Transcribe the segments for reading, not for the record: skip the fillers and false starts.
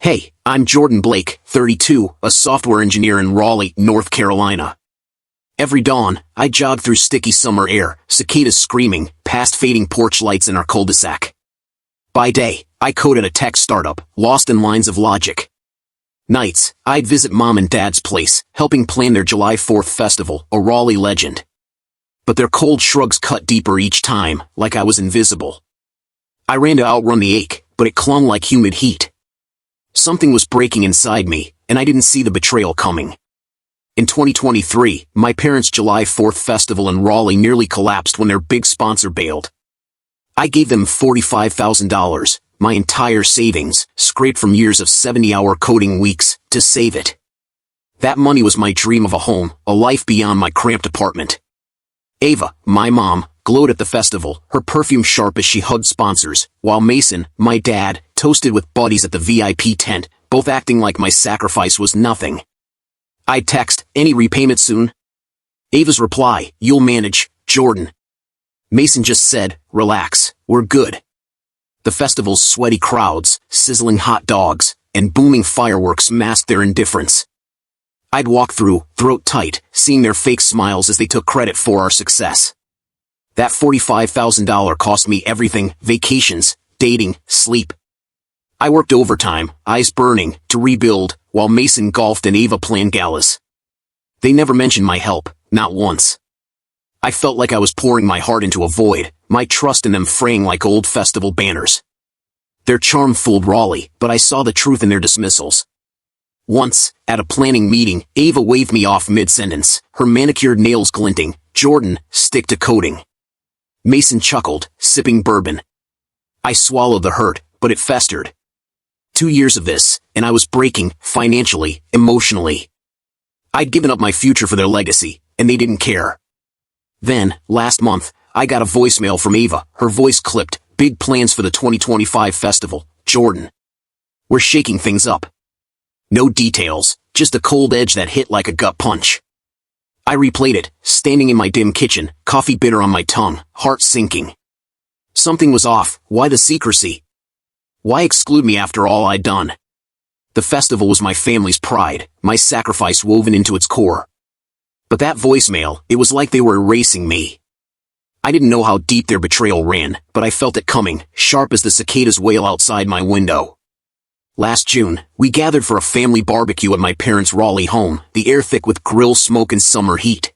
Hey, I'm Jordan Blake, 32, a software engineer in Raleigh, North Carolina. Every dawn, I jog through sticky summer air, cicadas screaming, past fading porch lights in our cul-de-sac. By day, I code at a tech startup, lost in lines of logic. Nights, I'd visit Mom and Dad's place, helping plan their July 4th festival, a Raleigh legend. But their cold shrugs cut deeper each time, like I was invisible. I ran to outrun the ache, but it clung like humid heat. Something was breaking inside me, and I didn't see the betrayal coming. In 2023, my parents' July 4th festival in Raleigh nearly collapsed when their big sponsor bailed. I gave them $45,000, my entire savings, scraped from years of 70-hour coding weeks, to save it. That money was my dream of a home, a life beyond my cramped apartment. Ava, my mom, glowed at the festival, her perfume sharp as she hugged sponsors, while Mason, my dad, toasted with buddies at the VIP tent, both acting like my sacrifice was nothing. I'd text, "Any repayment soon?" Ava's reply, "You'll manage, Jordan." Mason just said, "Relax, we're good." The festival's sweaty crowds, sizzling hot dogs, and booming fireworks masked their indifference. I'd walk through, throat tight, seeing their fake smiles as they took credit for our success. That $45,000 cost me everything: vacations, dating, sleep. I worked overtime, eyes burning, to rebuild, while Mason golfed and Ava planned galas. They never mentioned my help, not once. I felt like I was pouring my heart into a void, my trust in them fraying like old festival banners. Their charm fooled Raleigh, but I saw the truth in their dismissals. Once, at a planning meeting, Ava waved me off mid-sentence, her manicured nails glinting. "Jordan, stick to coding." Mason chuckled, sipping bourbon. I swallowed the hurt, but it festered. 2 years of this, and I was breaking, financially, emotionally. I'd given up my future for their legacy, and they didn't care. Then, last month, I got a voicemail from Ava, her voice clipped. "Big plans for the 2025 festival, Jordan. We're shaking things up." No details, just a cold edge that hit like a gut punch. I replayed it, standing in my dim kitchen, coffee bitter on my tongue, heart sinking. Something was off. Why the secrecy? Why exclude me after all I'd done? The festival was my family's pride, my sacrifice woven into its core. But that voicemail, it was like they were erasing me. I didn't know how deep their betrayal ran, but I felt it coming, sharp as the cicadas wail outside my window. Last June, we gathered for a family barbecue at my parents' Raleigh home, the air thick with grill smoke and summer heat.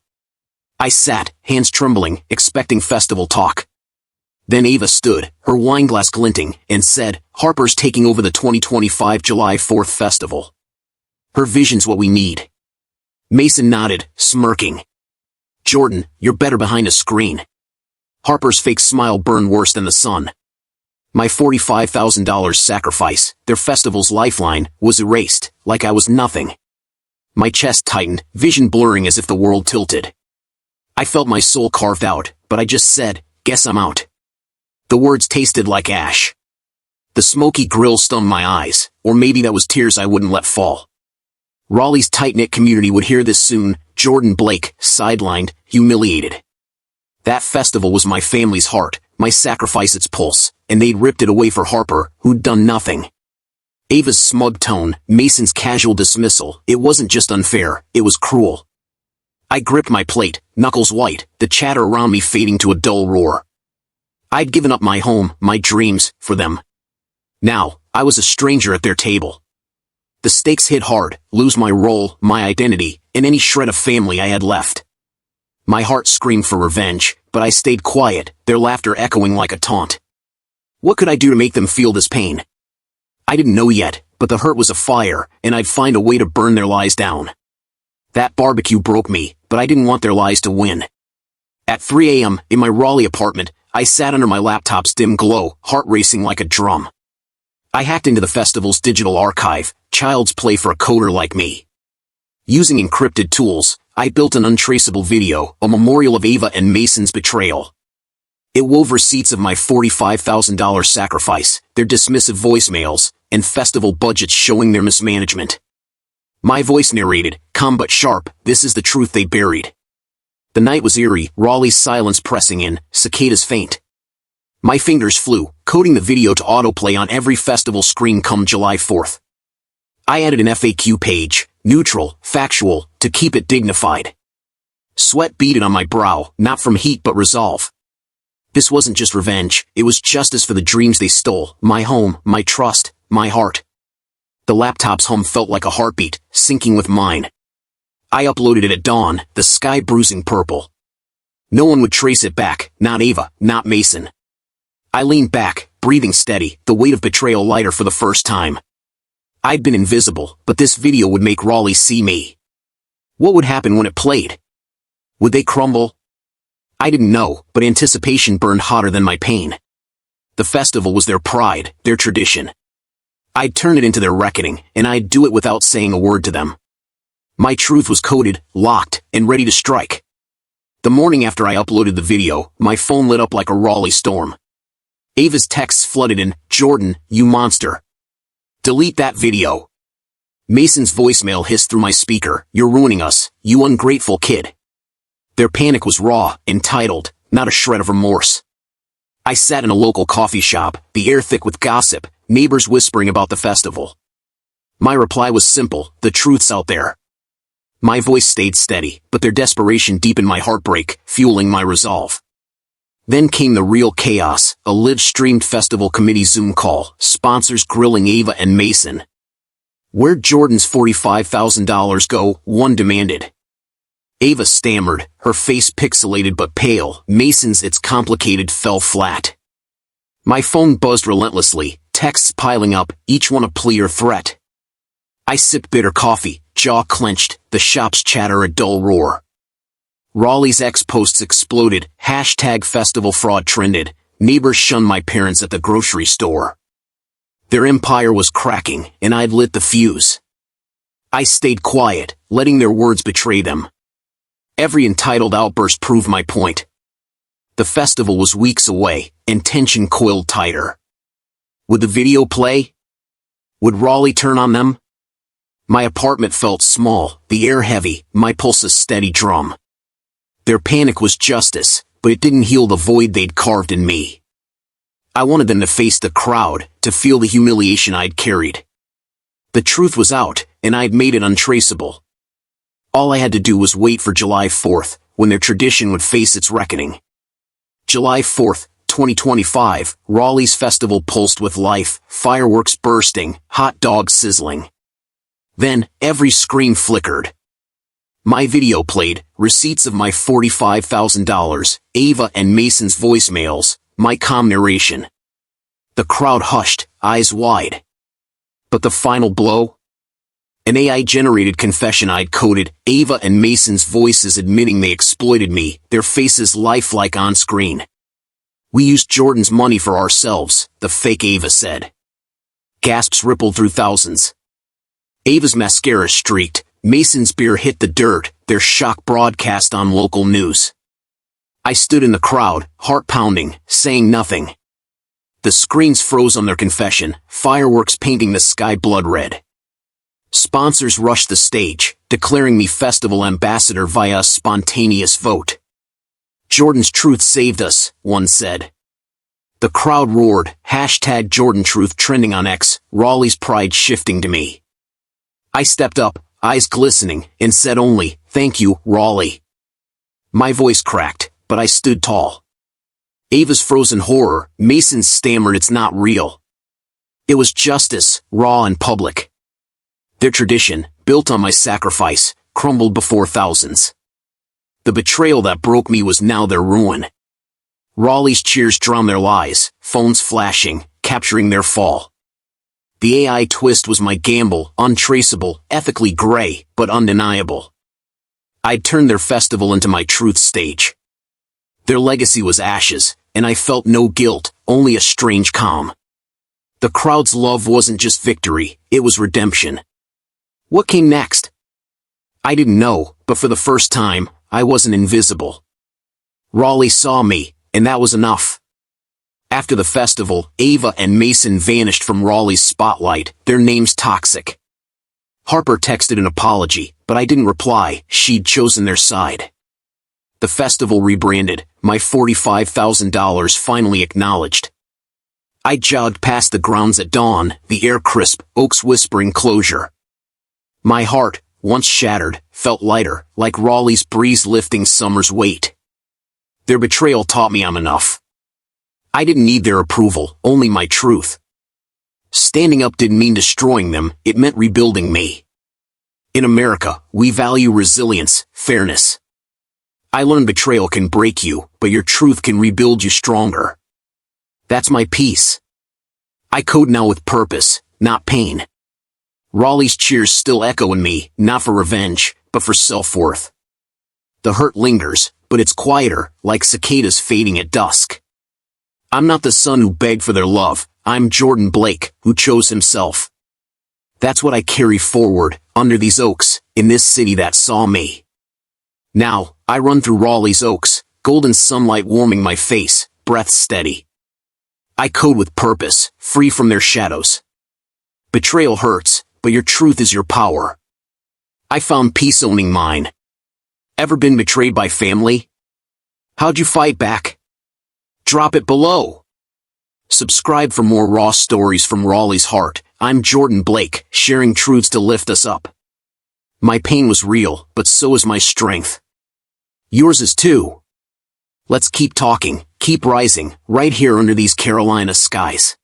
I sat, hands trembling, expecting festival talk. Then Ava stood, her wineglass glinting, and said, "Harper's taking over the 2025 July 4th festival. Her vision's what we need." Mason nodded, smirking. "Jordan, you're better behind a screen." Harper's fake smile burned worse than the sun. My $45,000 sacrifice, their festival's lifeline, was erased, like I was nothing. My chest tightened, vision blurring as if the world tilted. I felt my soul carved out, but I just said, "Guess I'm out." The words tasted like ash. The smoky grill stung my eyes, or maybe that was tears I wouldn't let fall. Raleigh's tight-knit community would hear this soon. Jordan Blake, sidelined, humiliated. That festival was my family's heart, my sacrifice its pulse, and they'd ripped it away for Harper, who'd done nothing. Ava's smug tone, Mason's casual dismissal, it wasn't just unfair, it was cruel. I gripped my plate, knuckles white, the chatter around me fading to a dull roar. I'd given up my home, my dreams, for them. Now, I was a stranger at their table. The stakes hit hard: lose my role, my identity, and any shred of family I had left. My heart screamed for revenge, but I stayed quiet, their laughter echoing like a taunt. What could I do to make them feel this pain? I didn't know yet, but the hurt was a fire, and I'd find a way to burn their lies down. That barbecue broke me, but I didn't want their lies to win. At 3 a.m., in my Raleigh apartment, I sat under my laptop's dim glow, heart racing like a drum. I hacked into the festival's digital archive, child's play for a coder like me. Using encrypted tools, I built an untraceable video, a memorial of Ava and Mason's betrayal. It wove receipts of my $45,000 sacrifice, their dismissive voicemails, and festival budgets showing their mismanagement. My voice narrated, calm but sharp, this is the truth they buried. The night was eerie, Raleigh's silence pressing in, cicadas faint. My fingers flew, coding the video to autoplay on every festival screen come July 4th. I added an FAQ page, neutral, factual, to keep it dignified. Sweat beaded on my brow, not from heat but resolve. This wasn't just revenge, it was justice for the dreams they stole, my home, my trust, my heart. The laptop's hum felt like a heartbeat, syncing with mine. I uploaded it at dawn, the sky bruising purple. No one would trace it back, not Ava, not Mason. I leaned back, breathing steady, the weight of betrayal lighter for the first time. I'd been invisible, but this video would make Raleigh see me. What would happen when it played? Would they crumble? I didn't know, but anticipation burned hotter than my pain. The festival was their pride, their tradition. I'd turn it into their reckoning, and I'd do it without saying a word to them. My truth was coded, locked, and ready to strike. The morning after I uploaded the video, my phone lit up like a Raleigh storm. Ava's texts flooded in, "Jordan, you monster. Delete that video." Mason's voicemail hissed through my speaker, "You're ruining us, you ungrateful kid." Their panic was raw, entitled, not a shred of remorse. I sat in a local coffee shop, the air thick with gossip, neighbors whispering about the festival. My reply was simple, the truth's out there. My voice stayed steady, but their desperation deepened my heartbreak, fueling my resolve. Then came the real chaos, a live-streamed festival committee Zoom call, sponsors grilling Ava and Mason. "Where'd Jordan's $45,000 go?" one demanded. Ava stammered, her face pixelated but pale. Mason's "it's complicated" fell flat. My phone buzzed relentlessly, texts piling up, each one a plea or threat. I sipped bitter coffee, jaw clenched, the shop's chatter a dull roar. Raleigh's ex posts exploded, #festival fraud trended, neighbors shunned my parents at the grocery store. Their empire was cracking, and I'd lit the fuse. I stayed quiet, letting their words betray them. Every entitled outburst proved my point. The festival was weeks away, and tension coiled tighter. Would the video play? Would Raleigh turn on them? My apartment felt small, the air heavy, my pulse a steady drum. Their panic was justice, but it didn't heal the void they'd carved in me. I wanted them to face the crowd, to feel the humiliation I'd carried. The truth was out, and I'd made it untraceable. All I had to do was wait for July 4th, when their tradition would face its reckoning. July 4th, 2025, Raleigh's festival pulsed with life, fireworks bursting, hot dogs sizzling. Then, every screen flickered. My video played, receipts of my $45,000, Ava and Mason's voicemails, my calm narration. The crowd hushed, eyes wide. But the final blow? An AI-generated confession I'd coded, Ava and Mason's voices admitting they exploited me, their faces lifelike on screen. "We used Jordan's money for ourselves," the fake Ava said. Gasps rippled through thousands. Ava's mascara streaked, Mason's beer hit the dirt, their shock broadcast on local news. I stood in the crowd, heart pounding, saying nothing. The screens froze on their confession, fireworks painting the sky blood red. Sponsors rushed the stage, declaring me festival ambassador via a spontaneous vote. "Jordan's truth saved us," one said. The crowd roared, #JordanTruth trending on X, Raleigh's pride shifting to me. I stepped up, eyes glistening, and said only, "Thank you, Raleigh." My voice cracked, but I stood tall. Ava's frozen horror, Mason's stammered, "It's not real." It was justice, raw and public. Their tradition, built on my sacrifice, crumbled before thousands. The betrayal that broke me was now their ruin. Raleigh's cheers drowned their lies, phones flashing, capturing their fall. The AI twist was my gamble, untraceable, ethically gray, but undeniable. I'd turned their festival into my truth stage. Their legacy was ashes, and I felt no guilt, only a strange calm. The crowd's love wasn't just victory, it was redemption. What came next? I didn't know, but for the first time, I wasn't invisible. Raleigh saw me, and that was enough. After the festival, Ava and Mason vanished from Raleigh's spotlight, their names toxic. Harper texted an apology, but I didn't reply, she'd chosen their side. The festival rebranded, my $45,000 finally acknowledged. I jogged past the grounds at dawn, the air crisp, oaks whispering closure. My heart, once shattered, felt lighter, like Raleigh's breeze lifting summer's weight. Their betrayal taught me I'm enough. I didn't need their approval, only my truth. Standing up didn't mean destroying them, it meant rebuilding me. In America, we value resilience, fairness. I learned betrayal can break you, but your truth can rebuild you stronger. That's my peace. I code now with purpose, not pain. Raleigh's cheers still echo in me, not for revenge, but for self-worth. The hurt lingers, but it's quieter, like cicadas fading at dusk. I'm not the son who begged for their love, I'm Jordan Blake, who chose himself. That's what I carry forward, under these oaks, in this city that saw me. Now, I run through Raleigh's oaks, golden sunlight warming my face, breath steady. I code with purpose, free from their shadows. Betrayal hurts, but your truth is your power. I found peace owning mine. Ever been betrayed by family? How'd you fight back? Drop it below. Subscribe for more raw stories from Raleigh's heart. I'm Jordan Blake, sharing truths to lift us up. My pain was real, but so is my strength. Yours is too. Let's keep talking, keep rising, right here under these Carolina skies.